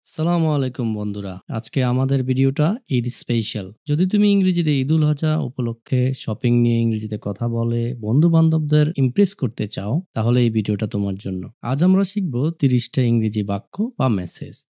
সালামু আলাইকুম বন্ধুরা। আজকে আমাদের ভিডিওটা ঈদ স্পেশাল। যদি তুমি ইংরেজিতে ঈদুল আজহা উপলক্ষে শপিং নিয়ে ইংরেজিতে কথা বলে বন্ধু-বান্ধবদের ইমপ্রেস করতে চাও, তাহলে এই ভিডিওটা তোমার জন্য। আজ আমরা শিখব ৩০টা ইংরেজি বাক্য বা মেসেজ।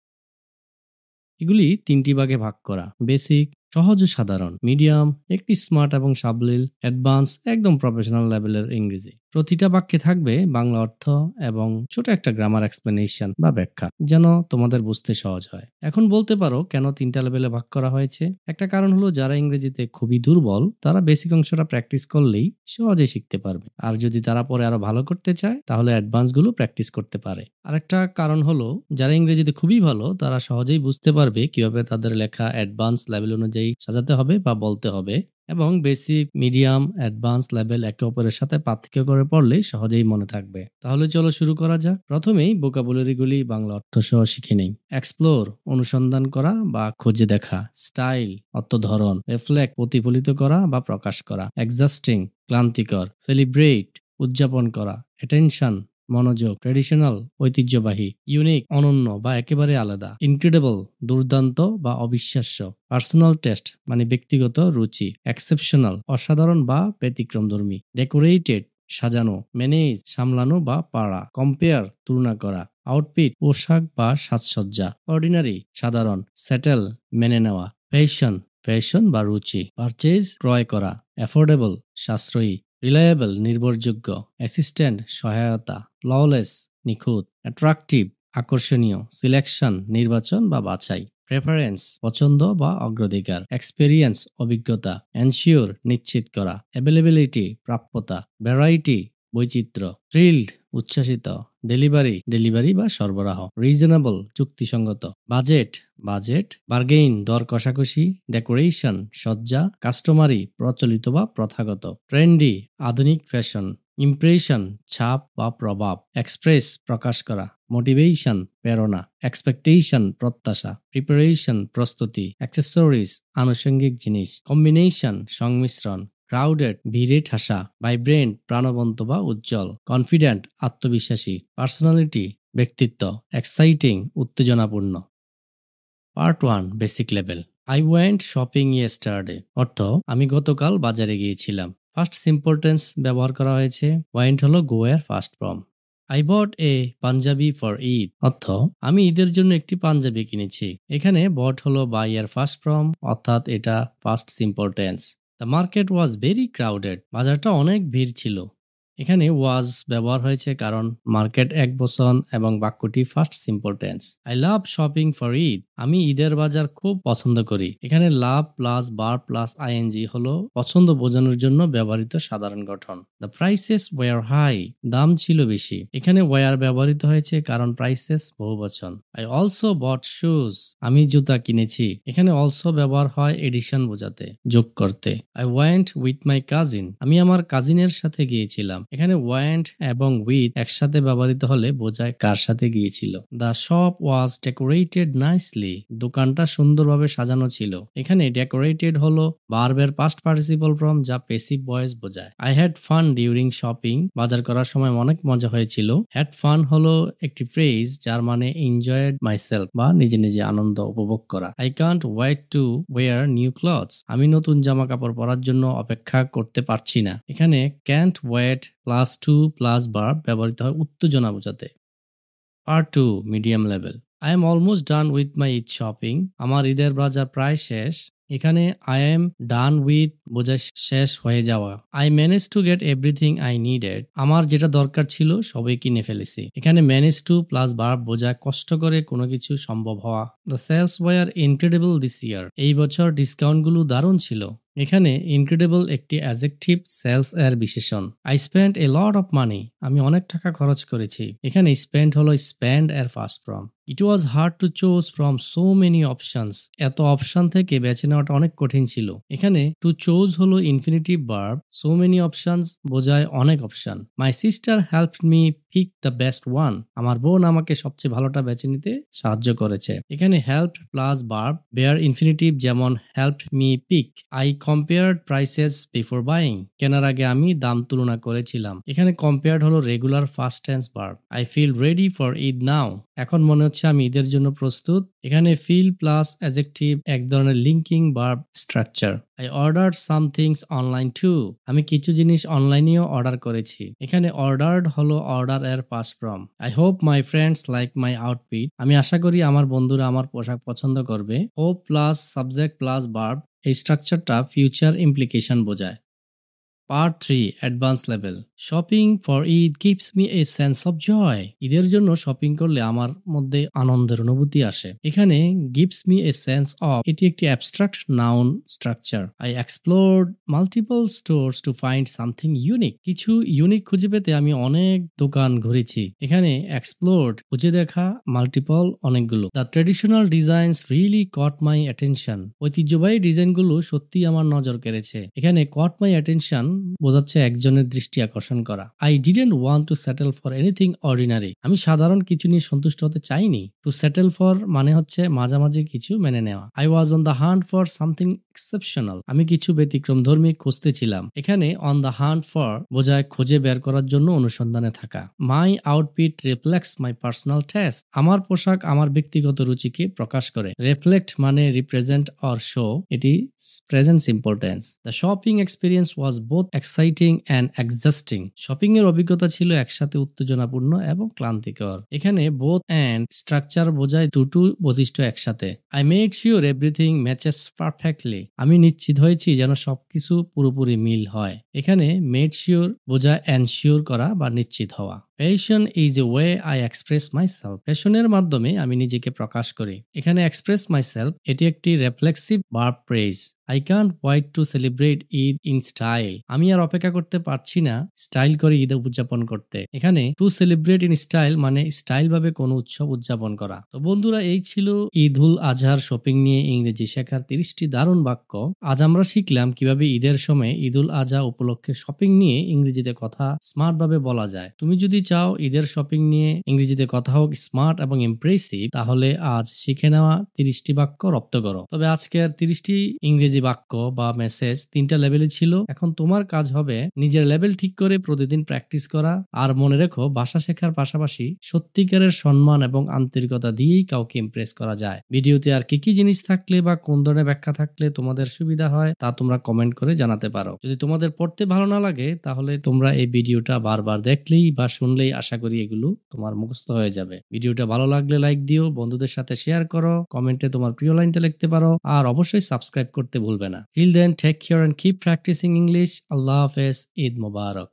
এগুলি ৩টি ভাগে ভাগ করা। বেসিক, সহজ ও সাধারণ, মিডিয়াম, একটি স্মার্ট এবং সাবলীল, অ্যাডভান্স, একদম প্রফেশনাল লেভেলের ইংরেজি। প্রতিটা বাক্যে থাকবে বাংলা অর্থ এবং ছোট একটা গ্রামার এক্সপ্লেনেশন বা ব্যাখ্যা, যেন তোমাদের বুঝতে সহজ হয়। এখন বলতে পারো কেন ৩টা লেভেলে ভাগ করা হয়েছে? একটা কারণ হলো যারা ইংরেজিতে খুবই দুর্বল তারা বেসিক অংশটা প্র্যাকটিস করলেই সহজে শিখতে পারবে। আর যদি তারা পরে আরো ভালো করতে চায় তাহলে অ্যাডভান্স গুলো প্র্যাকটিস করতে পারে। আরেকটা কারণ হলো যারা ইংরেজিতে খুবই ভালো তারা সহজেই বুঝতে পারবে কিভাবে তাদের লেখা অ্যাডভান্স লেভেল অনুযায়ী সাজাতে হবে বা বলতে হবে, এবং বেসিক, মিডিয়াম, অ্যাডভান্স লেভেল একে অপরের সাথে পার্থক্য করে পড়লেই সহজেই মনে থাকবে। তাহলে চলো শুরু করা যাক। প্রথমেই ভোকাবুলারিগুলি বাংলা অর্থ সহ শিখে নেই। এক্সপ্লোর, অনুসন্ধান করা বা খুঁজে দেখা। স্টাইল, অর্থ ধরন। রিফ্লেক্ট, প্রতিফলিত করা বা প্রকাশ করা। এক্সাস্টিং, ক্লান্তিকর। সেলিব্রেট, উদযাপন করা। অ্যাটেনশন, মনোযোগ। ট্র্যাডিশনাল, ঐতিহ্যবাহী। ইউনিক, অনন্য বা একেবারে আলাদা। ইনক্রেডিবল, দুর্দান্ত বা অবিশ্বাস্য। পার্সোনাল টেস্ট মানে ব্যক্তিগত রুচি। এক্সেপশনাল, অসাধারণ বা ব্যতিক্রমধর্মী। ডেকোরেটেড, সাজানো। ম্যানেজ, সামলানো বা পাড়া। কম্পেয়ার, তুলনা করা। আউটফিট, পোশাক বা সাজসজ্জা। অর্ডিনারি, সাধারণ। সেটেল, মেনে নেওয়া। ফ্যাশন, ফ্যাশন বা রুচি। পারচেজ, ক্রয় করা। অ্যাফোর্ডেবল, সাশ্রয়ী। রিলায়েবল, নির্ভরযোগ্য। অ্যাসিস্ট্যান্ট, সহায়তা। ফ্ললেস, নিখুঁত। অ্যাট্রাকটিভ, আকর্ষণীয়। সিলেকশন, নির্বাচন বা বাছাই। প্রেফারেন্স, পছন্দ বা অগ্রাধিকার। এক্সপেরিয়েন্স, অভিজ্ঞতা। এনশিওর, নিশ্চিত করা। অ্যাভেলেবিলিটি, প্রাপ্যতা। ভ্যারাইটি, বৈচিত্র্য। থ্রিল্ড, উচ্ছ্বাসিত। ডেলিভারি, ডেলিভারি বা সরবরাহ। রিজনেবল, যুক্তিসঙ্গত। Budget, budget. বার্গেইন, দর কষাকষি। ডেকোরেশন, সজ্জা। কাস্টমারি, প্রচলিত বা প্রথাগত। ট্রেন্ডি, আধুনিক ফ্যাশন। ইমপ্রেশন, ছাপ বা প্রভাব। এক্সপ্রেস, প্রকাশ করা। মোটিভেশন, প্রেরণা। এক্সপেকটেশন, প্রত্যাশা। প্রিপারেশন, প্রস্তুতি। অ্যাক্সেসরিজ, আনুষঙ্গিক জিনিস। কম্বিনেশন, সংমিশ্রণ। ক্রাউডেড, ভিড়ে ঠাসা। ভাইব্রেন্ট, প্রাণবন্ত বা উজ্জ্বল। কনফিডেন্ট, আত্মবিশ্বাসী। পার্সোনালিটি, ব্যক্তিত্ব। এক্সাইটিং, উত্তেজনাপূর্ণ। Part 1, basic level. I went shopping yesterday অর্থ আমি গতকাল বাজারে গিয়েছিলাম। ফার্স্ট সিম্পল টেন্স ব্যবহার করা হয়েছে। ওয়েন্ট হলো গো এর first form. I bought a Punjabi for Eid অর্থ আমি ঈদের জন্য একটি পাঞ্জাবি কিনেছি। এখানে বট হলো বাই এর ফার্স্ট ফর্ম, অর্থাৎ এটা first simple tense. The market was very crowded, বাজারটা অনেক ভিড় ছিল। এখানে ওয়াজ ব্যবহার হয়েছে কারণ মার্কেট এক বচন এবং বাক্যটি first simple tense. I love shopping for Eid, আমি ঈদের বাজার খুব পছন্দ করি। এখানে লাভ প্লাস বার প্লাস আইএনজি হলো পছন্দ বোঝানোর জন্য ব্যবহৃত সাধারণ গঠন। দ্য প্রাইসেস ওয়ার হাই, দাম ছিল বেশি। এখানে ওয়ার ব্যবহৃত হয়েছে কারণ প্রাইসেস বহুবচন। আই অলসো বট শুজ, আমি জুতা কিনেছি। এখানে অলসো ব্যবহার হয় এডিশন বোঝাতে, যোগ করতে। I went with my cousin, আমি আমার কাজিনের সাথে গিয়েছিলাম। এখানে ওয়েন্ট এবং উইথ একসাথে ব্যবহৃত হলে বোঝায় কার সাথে গিয়েছিল। The shop was decorated nicely, দোকানটা সুন্দরভাবে সাজানো ছিল। এখানে ডেকোরেটেড হলো ভার্বের পাস্ট পার্টিসিপল ফর্ম যা প্যাসিভ ভয়েস বোঝায়। I had fun during shopping, বাজার করার সময় অনেক মজা হয়েছিল। হ্যাড ফান হলো একটি ফ্রেজ যার মানে এনজয়েড মাইসেলফ বা নিজে নিজে আনন্দ উপভোগ করা। I can't wait to wear new clothes, আমি নতুন জামা কাপড় পরার জন্য অপেক্ষা করতে পারছি না। এখানে can't wait plus to plus verb ব্যবহৃত হয় উত্তেজনা বোঝাতে। Part 2, medium level. I am almost done with my Eid shopping, আমার ঈদের বাজার প্রায় শেষ। এখানে আই এম ডান উইথ বোঝায় শেষ হয়ে যাওয়া। I manage to get everything I needed, আমার যেটা দরকার ছিল সবই কিনে ফেলেছি। এখানে ম্যানেজ টু প্লাস ভার্ব বোঝায় কষ্ট করে কোনো কিছু সম্ভব হওয়া। The sales were incredible this year, এই বছর ডিসকাউন্টগুলো দারুণ ছিল। এখানে ইনক্রেডিবল একটি অ্যাডজেক্টিভ, সেলস এর বিশেষণ। I spend a lot of money, আমি অনেক টাকা খরচ করেছি। এখানে স্পেন্ড হলো স্পেন্ড এর first form. It was hard to choose from so many options, এত অপশন থেকে বেছে নেওয়াটা অনেক কঠিন ছিল। এখানে টু চুজ হলো infinitive verb, so many options বোঝায় অনেক option. My sister helped me pick the best one. আমার বোন আমাকে সবচেয়ে ভালোটা বেছে নিতে সাহায্য করেছে। এখানে help plus verb bare infinitive, যেমন helped me pick. I compared prices before buying. কেনার আগে আমি দাম তুলনা করেছিলাম। এখানে কম্পেয়ার্ড হলো regular first tense verb. I feel ready for Eid now. এখন মনে হচ্ছে আমি ঈদের জন্য প্রস্তুত। এখানে ফিল প্লাস অ্যাডজেক্টিভ এক ধরনের linking verb structure. I ordered some things online too. আমি কিছু জিনিস অনলাইনেও অর্ডার করেছি। এখানে অর্ডার্ড হলো অর্ডার এর past form. I hope my friends like my outfit. আমি আশা করি আমার বন্ধুরা আমার পোশাক পছন্দ করবে। Hope plus subject plus verb, এই স্ট্রাকচারটা ফিউচার ইমপ্লিকেশন বোঝায়। Part 3 advance level. Shopping for Eid gives me a sense of joy. ঈদের জন্য শপিং করলে আমার মধ্যে আনন্দের অনুভূতি আসে। এখানে gives me a sense of, এটি একটি abstract noun structure. I explored multiple stores to find something unique. কিছু ইউনিক খুঁজে পেতে আমি অনেক দোকান ঘুরেছি। এখানে এক্সপ্লোরড খুঁজে দেখা, মাল্টিপল অনেকগুলো। The traditional designs really caught my attention. ঐতিহ্যবাহী ডিজাইনগুলো সত্যি আমার নজর কেড়েছে। এখানে কট মাই অ্যাটেনশন বোঝাচ্ছে একজনের দৃষ্টি আকর্ষণ করা। I didn't want to settle for anything ordinary. আমি সাধারণ কিছু নিয়ে সন্তুষ্ট হতে চাইনি। টু সেটেল ফর মানে হচ্ছে মাঝামাঝি কিছু মেনে নেওয়া। I was on the hunt for something exceptional. আমি কিছু ব্যতিক্রমধর্মী খুঁজতেছিলাম। এখানে অন দ্য হান্ট ফর বোঝায় খুঁজে বের করার জন্য অনুসন্ধানে থাকা। মাই outfit reflects my personal test. আমার পোশাক আমার ব্যক্তিগত রুচিকে প্রকাশ করে। রিফ্লেক্ট মানে রিপ্রেজেন্ট অর শো, এটি present simple tense. The shopping experience was both exciting and exhausting. Shopping এর অভিজ্ঞতা ছিল একসাথে উত্তেজনাপূর্ণ এবং ক্লান্তিকর। এখানে বোথ অ্যান্ড স্ট্রাকচার বোঝায় দুটো বৈশিষ্ট্য একসাথে। I made sure everything matches perfectly. আমি নিশ্চিত হয়েছি যেন সবকিছু পুরোপুরি মিল হয়। এখানে মেড শিওর বোঝায় এনশিওর করা বা নিশ্চিত হওয়া। Passion is a way I express myself. প্যাশনের মাধ্যমে আমি নিজেকে প্রকাশ করি। এখানে এক্সপ্রেস মাইসেলফ এটি একটি reflexive verb phrase. I can't wait to celebrate Eid in style. আমি আর অপেক্ষা করতে পারছি না স্টাইল করে ঈদ উদযাপন করতে। এখানে টু সেলিব্রেট ইন স্টাইল মানে স্টাইল ভাবে কোনো উৎসব উদযাপন করা। তো বন্ধুরা, এই ছিল ঈদ উল আজহার শপিং নিয়ে ইংরেজি শেখার 30টি দারুণ বাক্য। আজ আমরা শিখলাম কিভাবে ঈদের সময় ঈদ উল আজহা উপলক্ষে শপিং নিয়ে ইংরেজিতে কথা স্মার্ট ভাবে বলা যায়। তুমি যদি চাও ঈদের শপিং নিয়ে ইংরেজিতে কথা হোক স্মার্ট এবং ইমপ্রেসিভ, তাহলে আজ শিখে নেওয়া 30টি বাক্য রপ্ত করো। তবে আজকের 30টি ইংরেজি বাক্য বা মেসেজ 3টা লেভেলে ছিল। এখন তোমার কাজ হবে নিজের লেভেল ঠিক করে প্রতিদিন প্র্যাকটিস করা। আর মনে রেখো, ভাষা শেখার পাশাপাশি সত্যিকারের সম্মান এবং আন্তরিকতা দিয়েই কাউকে ইমপ্রেস করা যায়। ভিডিওতে আর কি কি জিনিস থাকলে বা কোন ধরনের ব্যাখ্যা থাকলে তোমাদের সুবিধা হয় তা তোমরা কমেন্ট করে জানাতে পারো। যদি তোমাদের পড়তে ভালো না লাগে, তাহলে তোমরা এই ভিডিওটা বারবার দেখলেই বা শুনলেই আশা করি এগুলো তোমার মুখস্থ হয়ে যাবে। ভিডিওটা ভালো লাগলে লাইক দিও, বন্ধুদের সাথে শেয়ার করো, কমেন্টে তোমার প্রিয় লাইনটা লিখতে পারো, আর অবশ্যই সাবস্ক্রাইব করতে ভুলবে না। Till then, take care and keep practicing English. Allah Hafiz. Eid Mubarak.